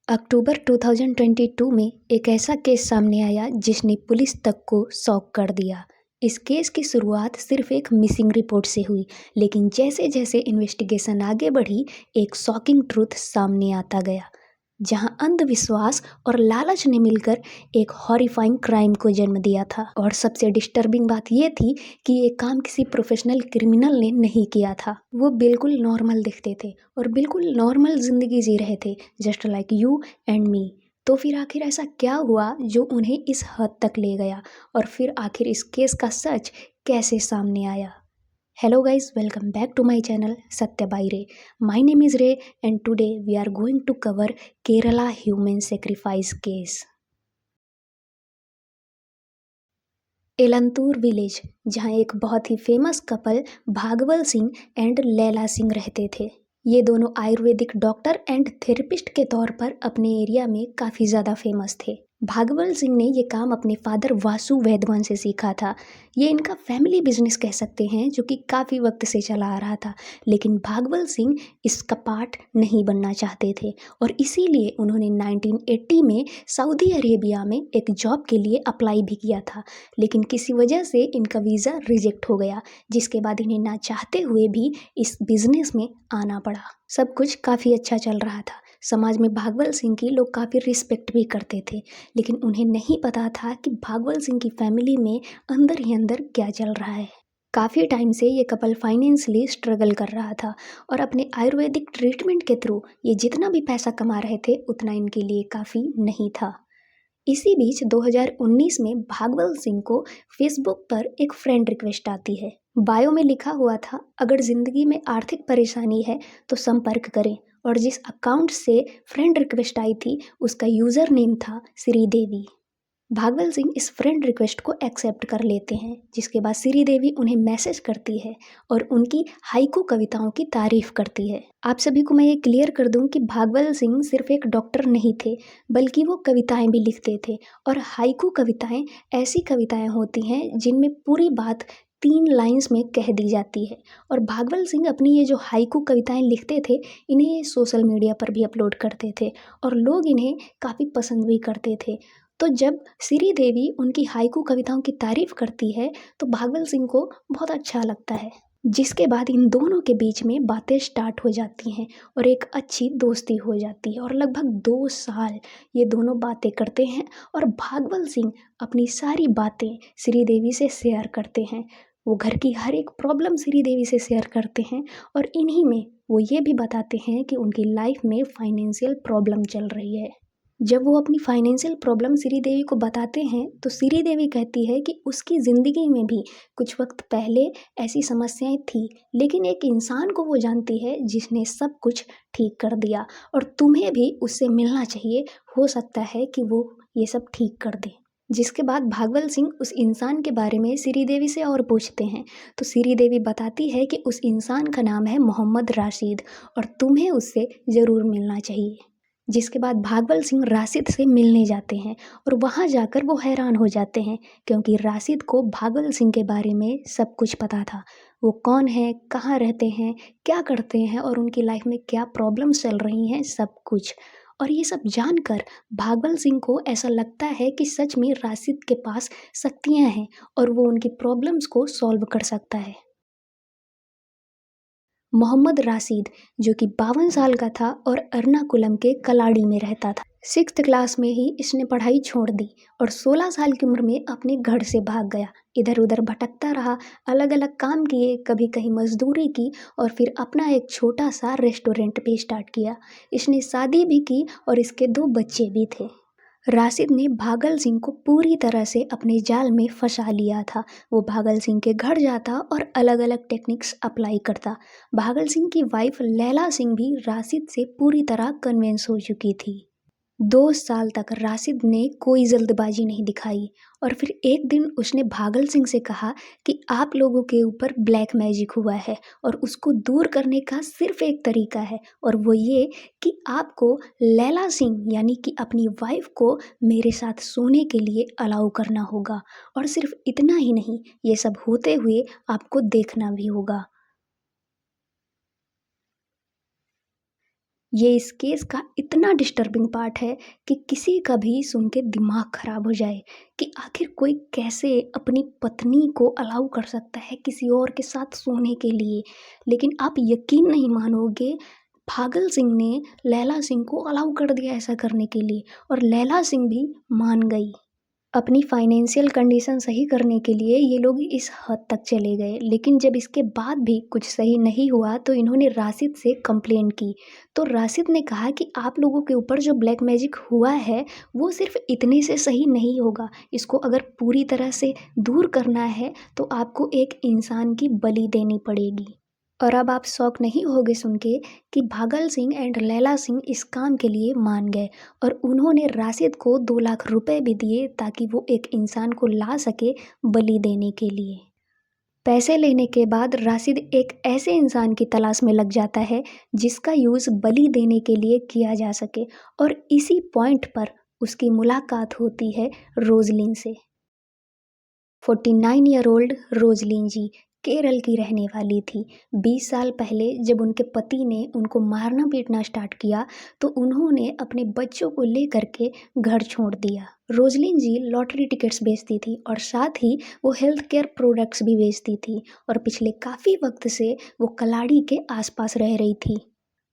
अक्टूबर 2022 में एक ऐसा केस सामने आया जिसने पुलिस तक को शॉक कर दिया। इस केस की शुरुआत सिर्फ एक मिसिंग रिपोर्ट से हुई, लेकिन जैसे जैसे इन्वेस्टिगेशन आगे बढ़ी, एक शॉकिंग ट्रूथ सामने आता गया, जहां अंधविश्वास और लालच ने मिलकर एक हॉरिफाइंग क्राइम को जन्म दिया था। और सबसे डिस्टर्बिंग बात यह थी कि ये काम किसी प्रोफेशनल क्रिमिनल ने नहीं किया था। वो बिल्कुल नॉर्मल दिखते थे और बिल्कुल नॉर्मल जिंदगी जी रहे थे, just like you and me. तो फिर आखिर ऐसा क्या हुआ जो उन्हें इस हद तक ले गया, और फिर आखिर इस केस का सच कैसे सामने आया? Hello guys, welcome back to my channel Satya by Ray. My name is Ray and today we are going to cover Kerala human sacrifice case. Elanthoor village, जहां एक बहुत ही famous couple Bhagaval Singh and Laila Singh रहते थे। ये दोनों आयुर्वेदिक डॉक्टर एंड थेरेपिस्ट के तौर पर अपने एरिया में काफ़ी ज़्यादा फेमस थे। भागवल सिंह ने ये काम अपने फादर वासु वैद्यवन से सीखा था। ये इनका फैमिली बिजनेस कह सकते हैं, जो कि काफ़ी वक्त से चला आ रहा था, लेकिन भागवल सिंह इसका पार्ट नहीं बनना चाहते थे और इसीलिए उन्होंने 1980 में सऊदी अरेबिया में एक जॉब के लिए अप्लाई भी किया था, लेकिन किसी वजह से इनका वीज़ा रिजेक्ट हो गया, जिसके बाद इन्हें ना चाहते हुए भी इस बिजनेस में आना पड़ा। सब कुछ काफ़ी अच्छा चल रहा था। समाज में भागवल सिंह की लोग काफ़ी रिस्पेक्ट भी करते थे, लेकिन उन्हें नहीं पता था कि भागवल सिंह की फैमिली में अंदर ही अंदर क्या चल रहा है। काफ़ी टाइम से ये कपल फाइनेंशियली स्ट्रगल कर रहा था और अपने आयुर्वेदिक ट्रीटमेंट के थ्रू ये जितना भी पैसा कमा रहे थे उतना इनके लिए काफ़ी नहीं था। इसी बीच 2019 में भागवल सिंह को फेसबुक पर एक फ्रेंड रिक्वेस्ट आती है। बायो में लिखा हुआ था, अगर ज़िंदगी में आर्थिक परेशानी है तो संपर्क करें, और जिस अकाउंट से फ्रेंड रिक्वेस्ट आई थी उसका यूज़र नेम था श्रीदेवी। भागवल सिंह इस फ्रेंड रिक्वेस्ट को एक्सेप्ट कर लेते हैं, जिसके बाद श्रीदेवी उन्हें मैसेज करती है और उनकी हाइकू कविताओं की तारीफ करती है। आप सभी को मैं ये क्लियर कर दूं कि भागवल सिंह सिर्फ एक डॉक्टर नहीं थे, बल्कि वो कविताएं भी लिखते थे। और हाइकू कविताएं ऐसी कविताएं होती हैं जिनमें पूरी बात 3 लाइन्स में कह दी जाती है। और भागवल सिंह अपनी ये जो हाइकू कविताएं लिखते थे, इन्हें ये सोशल मीडिया पर भी अपलोड करते थे और लोग इन्हें काफ़ी पसंद भी करते थे। तो जब श्रीदेवी उनकी हाइकू कविताओं की तारीफ करती है तो भागवल सिंह को बहुत अच्छा लगता है, जिसके बाद इन दोनों के बीच में बातें स्टार्ट हो जाती हैं और एक अच्छी दोस्ती हो जाती है। और लगभग 2 साल ये दोनों बातें करते हैं और भागवल सिंह अपनी सारी बातें श्रीदेवी से शेयर करते हैं। वो घर की हर एक प्रॉब्लम श्रीदेवी से शेयर करते हैं और इन्हीं में वो ये भी बताते हैं कि उनकी लाइफ में फाइनेंशियल प्रॉब्लम चल रही है। जब वो अपनी फाइनेंशियल प्रॉब्लम श्रीदेवी को बताते हैं तो श्रीदेवी कहती है कि उसकी ज़िंदगी में भी कुछ वक्त पहले ऐसी समस्याएं थी, लेकिन एक इंसान को वो जानती है जिसने सब कुछ ठीक कर दिया, और तुम्हें भी उससे मिलना चाहिए, हो सकता है कि वो ये सब ठीक कर दे। जिसके बाद भागवल सिंह उस इंसान के बारे में श्रीदेवी से और पूछते हैं, तो श्रीदेवी बताती है कि उस इंसान का नाम है मोहम्मद राशिद और तुम्हें उससे ज़रूर मिलना चाहिए। जिसके बाद भागवल सिंह राशिद से मिलने जाते हैं और वहाँ जाकर वो हैरान हो जाते हैं, क्योंकि राशिद को भागवल सिंह के बारे में सब कुछ पता था। वो कौन है, कहाँ रहते हैं, क्या करते हैं और उनकी लाइफ में क्या प्रॉब्लम्स चल रही हैं, सब कुछ। और ये सब जानकर भागवल सिंह को ऐसा लगता है कि सच में राशिद के पास शक्तियाँ हैं और वो उनकी प्रॉब्लम्स को सॉल्व कर सकता है। मोहम्मद राशिद, जो कि 52 साल का था और एर्नाकुलम के कलाड़ी में रहता था। 6th क्लास में ही इसने पढ़ाई छोड़ दी और 16 साल की उम्र में अपने घर से भाग गया। इधर उधर भटकता रहा, अलग अलग काम किए, कभी कहीं मजदूरी की और फिर अपना एक छोटा सा रेस्टोरेंट भी स्टार्ट किया। इसने शादी भी की और इसके 2 बच्चे भी थे। राशिद ने भागल सिंह को पूरी तरह से अपने जाल में फंसा लिया था। वो भागल सिंह के घर जाता और अलग अलग टेक्निक्स अप्लाई करता। भागल सिंह की वाइफ लैला सिंह भी राशिद से पूरी तरह कन्विंस हो चुकी थी। 2 साल तक राशिद ने कोई जल्दबाजी नहीं दिखाई और फिर एक दिन उसने भागल सिंह से कहा कि आप लोगों के ऊपर ब्लैक मैजिक हुआ है और उसको दूर करने का सिर्फ एक तरीका है, और वो ये कि आपको लैला सिंह यानी कि अपनी वाइफ को मेरे साथ सोने के लिए अलाउ करना होगा, और सिर्फ इतना ही नहीं, ये सब होते हुए आपको देखना भी होगा। ये इस केस का इतना डिस्टर्बिंग पार्ट है कि किसी का भी सुन के दिमाग खराब हो जाए कि आखिर कोई कैसे अपनी पत्नी को अलाउ कर सकता है किसी और के साथ सोने के लिए। लेकिन आप यकीन नहीं मानोगे, भागल सिंह ने लैला सिंह को अलाउ कर दिया ऐसा करने के लिए और लैला सिंह भी मान गई। अपनी फाइनेंशियल कंडीशन सही करने के लिए ये लोग इस हद तक चले गए, लेकिन जब इसके बाद भी कुछ सही नहीं हुआ तो इन्होंने राशिद से कंप्लेंट की। तो राशिद ने कहा कि आप लोगों के ऊपर जो ब्लैक मैजिक हुआ है वो सिर्फ इतने से सही नहीं होगा, इसको अगर पूरी तरह से दूर करना है तो आपको एक इंसान की बलि देनी पड़ेगी। और अब आप शॉक नहीं होगे सुन के कि भागल सिंह एंड लैला सिंह इस काम के लिए मान गए और उन्होंने राशिद को 2 लाख रुपए भी दिए ताकि वो एक इंसान को ला सके बलि देने के लिए। पैसे लेने के बाद राशिद एक ऐसे इंसान की तलाश में लग जाता है जिसका यूज़ बलि देने के लिए किया जा सके और इसी पॉइंट पर उसकी मुलाकात होती है रोजलिन से। 49 ईयर ओल्ड रोजलिन जी केरल की रहने वाली थी। 20 साल पहले जब उनके पति ने उनको मारना पीटना स्टार्ट किया तो उन्होंने अपने बच्चों को लेकर के घर छोड़ दिया। रोजलिन जी लॉटरी टिकट्स बेचती थी और साथ ही वो हेल्थ केयर प्रोडक्ट्स भी बेचती थी और पिछले काफ़ी वक्त से वो कलाड़ी के आसपास रह रही थी।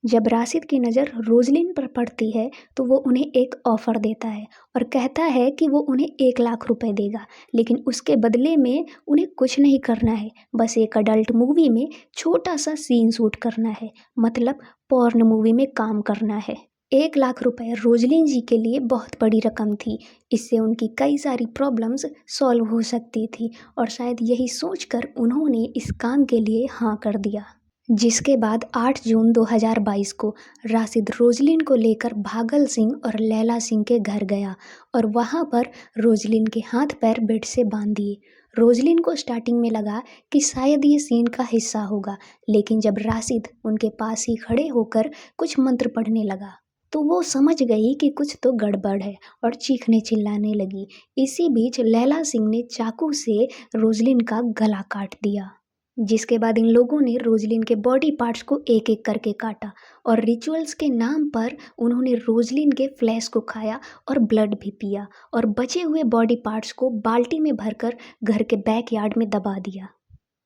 जब राशिद की नज़र रोजलिन पर पड़ती है तो वो उन्हें एक ऑफ़र देता है और कहता है कि वो उन्हें 1 लाख रुपए देगा, लेकिन उसके बदले में उन्हें कुछ नहीं करना है, बस एक अडल्ट मूवी में छोटा सा सीन शूट करना है, मतलब पॉर्न मूवी में काम करना है। 1 लाख रुपए रोजलिन जी के लिए बहुत बड़ी रकम थी। इससे उनकी कई सारी प्रॉब्लम्स सॉल्व हो सकती थी और शायद यही सोचकर उन्होंने इस काम के लिए हाँ कर दिया। जिसके बाद 8 जून 2022 को राशिद रोजलिन को लेकर भागल सिंह और लैला सिंह के घर गया और वहां पर रोजलिन के हाथ पैर बेड से बांध दिए। रोजलिन को स्टार्टिंग में लगा कि शायद ये सीन का हिस्सा होगा, लेकिन जब राशिद उनके पास ही खड़े होकर कुछ मंत्र पढ़ने लगा तो वो समझ गई कि कुछ तो गड़बड़ है और चीखने चिल्लाने लगी। इसी बीच लैला सिंह ने चाकू से रोजलिन का गला काट दिया, जिसके बाद इन लोगों ने रोजलिन के बॉडी पार्ट्स को एक एक करके काटा और रिचुअल्स के नाम पर उन्होंने रोजलिन के फ्लैश को खाया और ब्लड भी पिया और बचे हुए बॉडी पार्ट्स को बाल्टी में भरकर घर के बैकयार्ड में दबा दिया।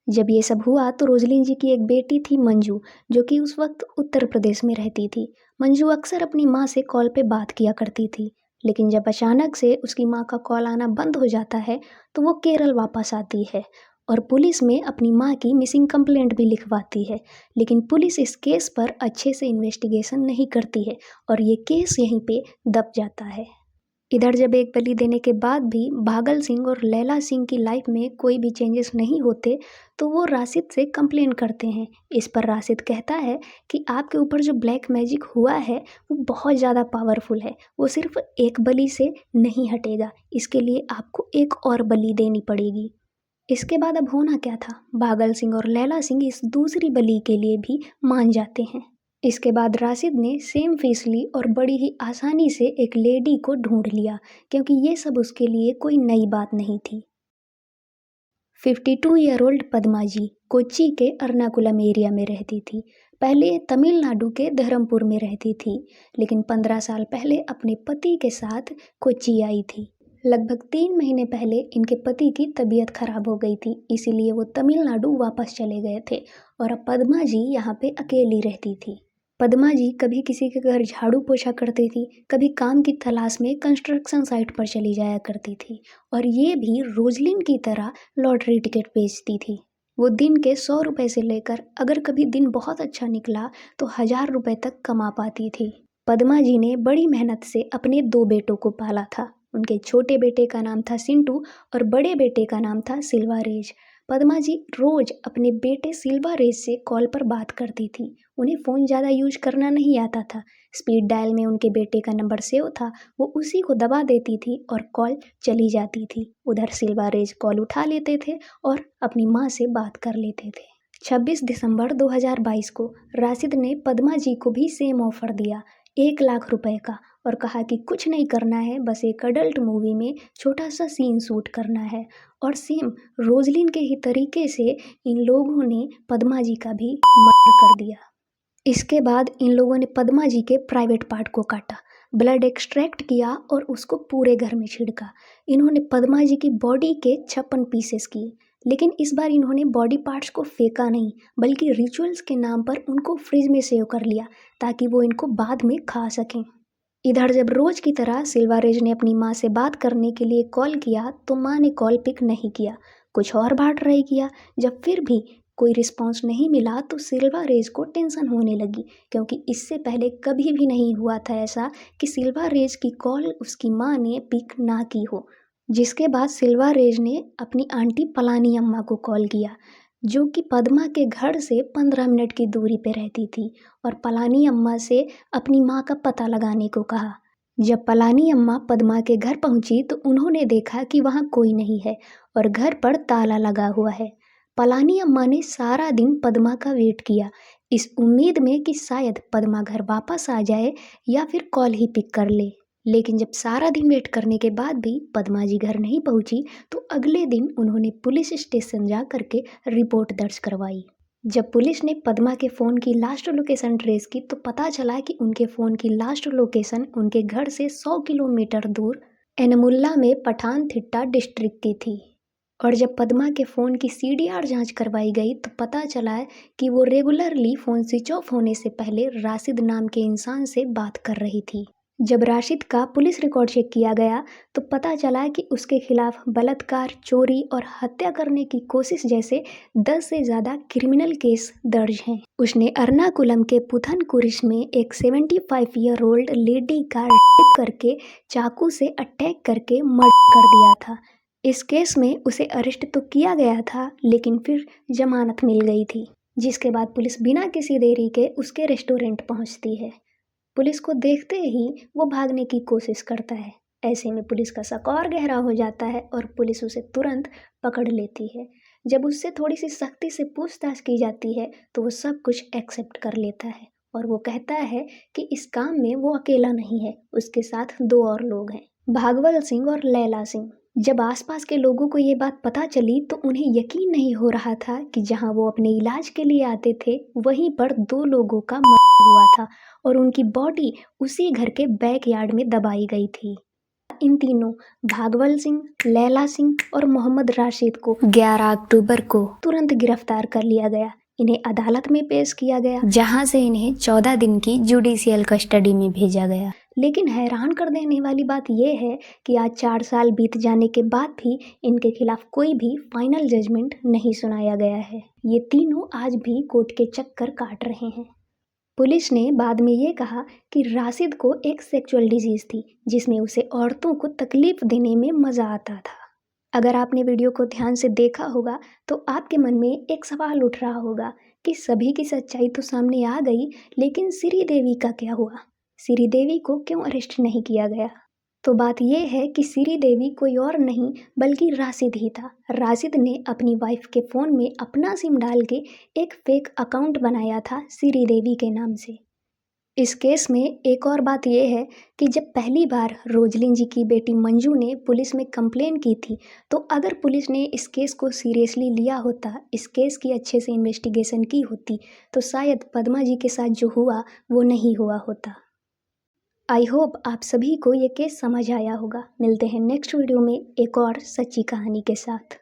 जब ये सब हुआ तो रोजलिन जी की एक बेटी थी मंजू, जो कि उस वक्त उत्तर प्रदेश में रहती थी। मंजू अक्सर अपनी माँ से कॉल पे बात किया करती थी, लेकिन जब अचानक से उसकी माँ का कॉल आना बंद हो जाता है तो वो केरल वापस आती है और पुलिस में अपनी माँ की मिसिंग कंप्लेंट भी लिखवाती है। लेकिन पुलिस इस केस पर अच्छे से इन्वेस्टिगेशन नहीं करती है और ये केस यहीं पे दब जाता है। इधर जब एक बलि देने के बाद भी भागल सिंह और लैला सिंह की लाइफ में कोई भी चेंजेस नहीं होते तो वो राशिद से कंप्लेन करते हैं। इस पर राशिद कहता है कि आपके ऊपर जो ब्लैक मैजिक हुआ है वो बहुत ज़्यादा पावरफुल है, वो सिर्फ एक बलि से नहीं हटेगा, इसके लिए आपको एक और बलि देनी पड़ेगी। इसके बाद अब होना क्या था, भागल सिंह और लैला सिंह इस दूसरी बलि के लिए भी मान जाते हैं। इसके बाद राशिद ने सेम फीस ली और बड़ी ही आसानी से एक लेडी को ढूंढ लिया, क्योंकि ये सब उसके लिए कोई नई बात नहीं थी। 52 ईयर ओल्ड पद्मा जी कोच्चि के अर्नाकुलम एरिया में रहती थी। पहले ये तमिलनाडु के धर्मपुर में रहती थी, लेकिन 15 साल पहले अपने पति के साथ कोच्चि आई थी। लगभग 3 महीने पहले इनके पति की तबीयत खराब हो गई थी, इसीलिए वो तमिलनाडु वापस चले गए थे और अब पद्मा जी यहाँ पे अकेली रहती थी। पद्मा जी कभी किसी के घर झाड़ू पोछा करती थी, कभी काम की तलाश में कंस्ट्रक्शन साइट पर चली जाया करती थी और ये भी रोजलिन की तरह लॉटरी टिकट बेचती थी। वो दिन के 100 रुपए से लेकर अगर कभी दिन बहुत अच्छा निकला तो 1000 रुपए तक कमा पाती थी। पद्मा जी ने बड़ी मेहनत से अपने 2 बेटों को पाला था। उनके छोटे बेटे का नाम था सिंटू और बड़े बेटे का नाम था सिल्वारेज। पद्मा जी रोज अपने बेटे सिल्वारेज से कॉल पर बात करती थी। उन्हें फ़ोन ज़्यादा यूज करना नहीं आता था। स्पीड डायल में उनके बेटे का नंबर सेव था, वो उसी को दबा देती थी और कॉल चली जाती थी। उधर सिल्वारेज कॉल उठा लेते थे और अपनी माँ से बात कर लेते थे। 26 दिसंबर 2022 को राशिद ने पद्मा जी को भी सेम ऑफर दिया, 1 लाख रुपए का, और कहा कि कुछ नहीं करना है, बस एक अडल्ट मूवी में छोटा सा सीन शूट करना है। और सेम रोजलिन के ही तरीके से इन लोगों ने पद्मा जी का भी मर्डर कर दिया। इसके बाद इन लोगों ने पद्मा जी के प्राइवेट पार्ट को काटा, ब्लड एक्सट्रैक्ट किया और उसको पूरे घर में छिड़का। इन्होंने पद्मा जी की बॉडी के 56 पीसेस किए, लेकिन इस बार इन्होंने बॉडी पार्ट्स को फेंका नहीं, बल्कि रिचुअल्स के नाम पर उनको फ्रिज में सेव कर लिया ताकि वो इनको बाद में खा सकें। इधर जब रोज की तरह सिल्वारेज ने अपनी माँ से बात करने के लिए कॉल किया तो माँ ने कॉल पिक नहीं किया, कुछ और बात ट्राई किया। जब फिर भी कोई रिस्पांस नहीं मिला तो सिल्वारेज को टेंशन होने लगी, क्योंकि इससे पहले कभी भी नहीं हुआ था ऐसा कि सिल्वारेज की कॉल उसकी माँ ने पिक ना की हो। जिसके बाद सिल्वारेज ने अपनी आंटी पलानी अम्मा को कॉल किया, जो कि पद्मा के घर से 15 मिनट की दूरी पे रहती थी, और पलानी अम्मा से अपनी माँ का पता लगाने को कहा। जब पलानी अम्मा पद्मा के घर पहुंची तो उन्होंने देखा कि वहाँ कोई नहीं है और घर पर ताला लगा हुआ है। पलानी अम्मा ने सारा दिन पद्मा का वेट किया, इस उम्मीद में कि शायद पद्मा घर वापस आ जाए या फिर कॉल ही पिक कर ले। लेकिन जब सारा दिन वेट करने के बाद भी पद्मा जी घर नहीं पहुंची तो अगले दिन उन्होंने पुलिस स्टेशन जा करके रिपोर्ट दर्ज करवाई। जब पुलिस ने पद्मा के फ़ोन की लास्ट लोकेशन ट्रेस की तो पता चला कि उनके फ़ोन की लास्ट लोकेशन उनके घर से 100 किलोमीटर दूर एनमुल्ला में पठानथिट्टा डिस्ट्रिक्ट की थी। और जब पद्मा के फ़ोन की सीडीआर जांच करवाई गई तो पता चला कि वो रेगुलरली फ़ोन स्विच ऑफ होने से पहले राशिद नाम के इंसान से बात कर रही थी। जब राशिद का पुलिस रिकॉर्ड चेक किया गया तो पता चला कि उसके खिलाफ बलात्कार, चोरी और हत्या करने की कोशिश जैसे 10 से ज़्यादा क्रिमिनल केस दर्ज हैं। उसने एर्नाकुलम के पुथनकुरिश में एक 75 ईयर ओल्ड लेडी का रेप करके चाकू से अटैक करके मर्डर कर दिया था। इस केस में उसे अरेस्ट तो किया गया था, लेकिन फिर जमानत मिल गई थी। जिसके बाद पुलिस बिना किसी देरी के उसके रेस्टोरेंट पहुंचती है। पुलिस को देखते ही वो भागने की कोशिश करता है। ऐसे में पुलिस का शक और गहरा हो जाता है और पुलिस उसे तुरंत पकड़ लेती है। जब उससे थोड़ी सी सख्ती से पूछताछ की जाती है तो वो सब कुछ एक्सेप्ट कर लेता है और वो कहता है कि इस काम में वो अकेला नहीं है, उसके साथ 2 और लोग हैं, भागवल सिंह और लैला सिंह। जब आसपास के लोगों को ये बात पता चली तो उन्हें यकीन नहीं हो रहा था कि जहां वो अपने इलाज के लिए आते थे वहीं पर 2 लोगों का मर्डर हुआ था और उनकी बॉडी उसी घर के बैकयार्ड में दबाई गई थी। इन तीनों भागवल सिंह, लैला सिंह और मोहम्मद राशिद को 11 अक्टूबर को तुरंत गिरफ्तार कर लिया गया। इन्हें अदालत में पेश किया गया, जहां से इन्हें 14 दिन की जुडिशियल कस्टडी में भेजा गया। लेकिन हैरान कर देने वाली बात यह है कि आज 4 साल बीत जाने के बाद भी इनके खिलाफ कोई भी फाइनल जजमेंट नहीं सुनाया गया है। ये तीनों आज भी कोर्ट के चक्कर काट रहे हैं। पुलिस ने बाद में ये कहा कि राशिद को एक सेक्सुअल डिजीज थी जिसमें उसे औरतों को तकलीफ देने में मज़ा आता था। अगर आपने वीडियो को ध्यान से देखा होगा तो आपके मन में एक सवाल उठ रहा होगा कि सभी की सच्चाई तो सामने आ गई, लेकिन श्रीदेवी का क्या हुआ? श्रीदेवी को क्यों अरेस्ट नहीं किया गया? तो बात यह है कि श्रीदेवी कोई और नहीं बल्कि राशिद ही था। राशिद ने अपनी वाइफ के फ़ोन में अपना सिम डाल के एक फेक अकाउंट बनाया था श्रीदेवी के नाम से। इस केस में एक और बात यह है कि जब पहली बार रोजलिन जी की बेटी मंजू ने पुलिस में कंप्लेन की थी तो अगर पुलिस ने इस केस को सीरियसली लिया होता, इस केस की अच्छे से इन्वेस्टिगेशन की होती तो शायद पद्मा जी के साथ जो हुआ वो नहीं हुआ होता। आई होप आप सभी को ये केस समझ आया होगा। मिलते हैं नेक्स्ट वीडियो में एक और सच्ची कहानी के साथ।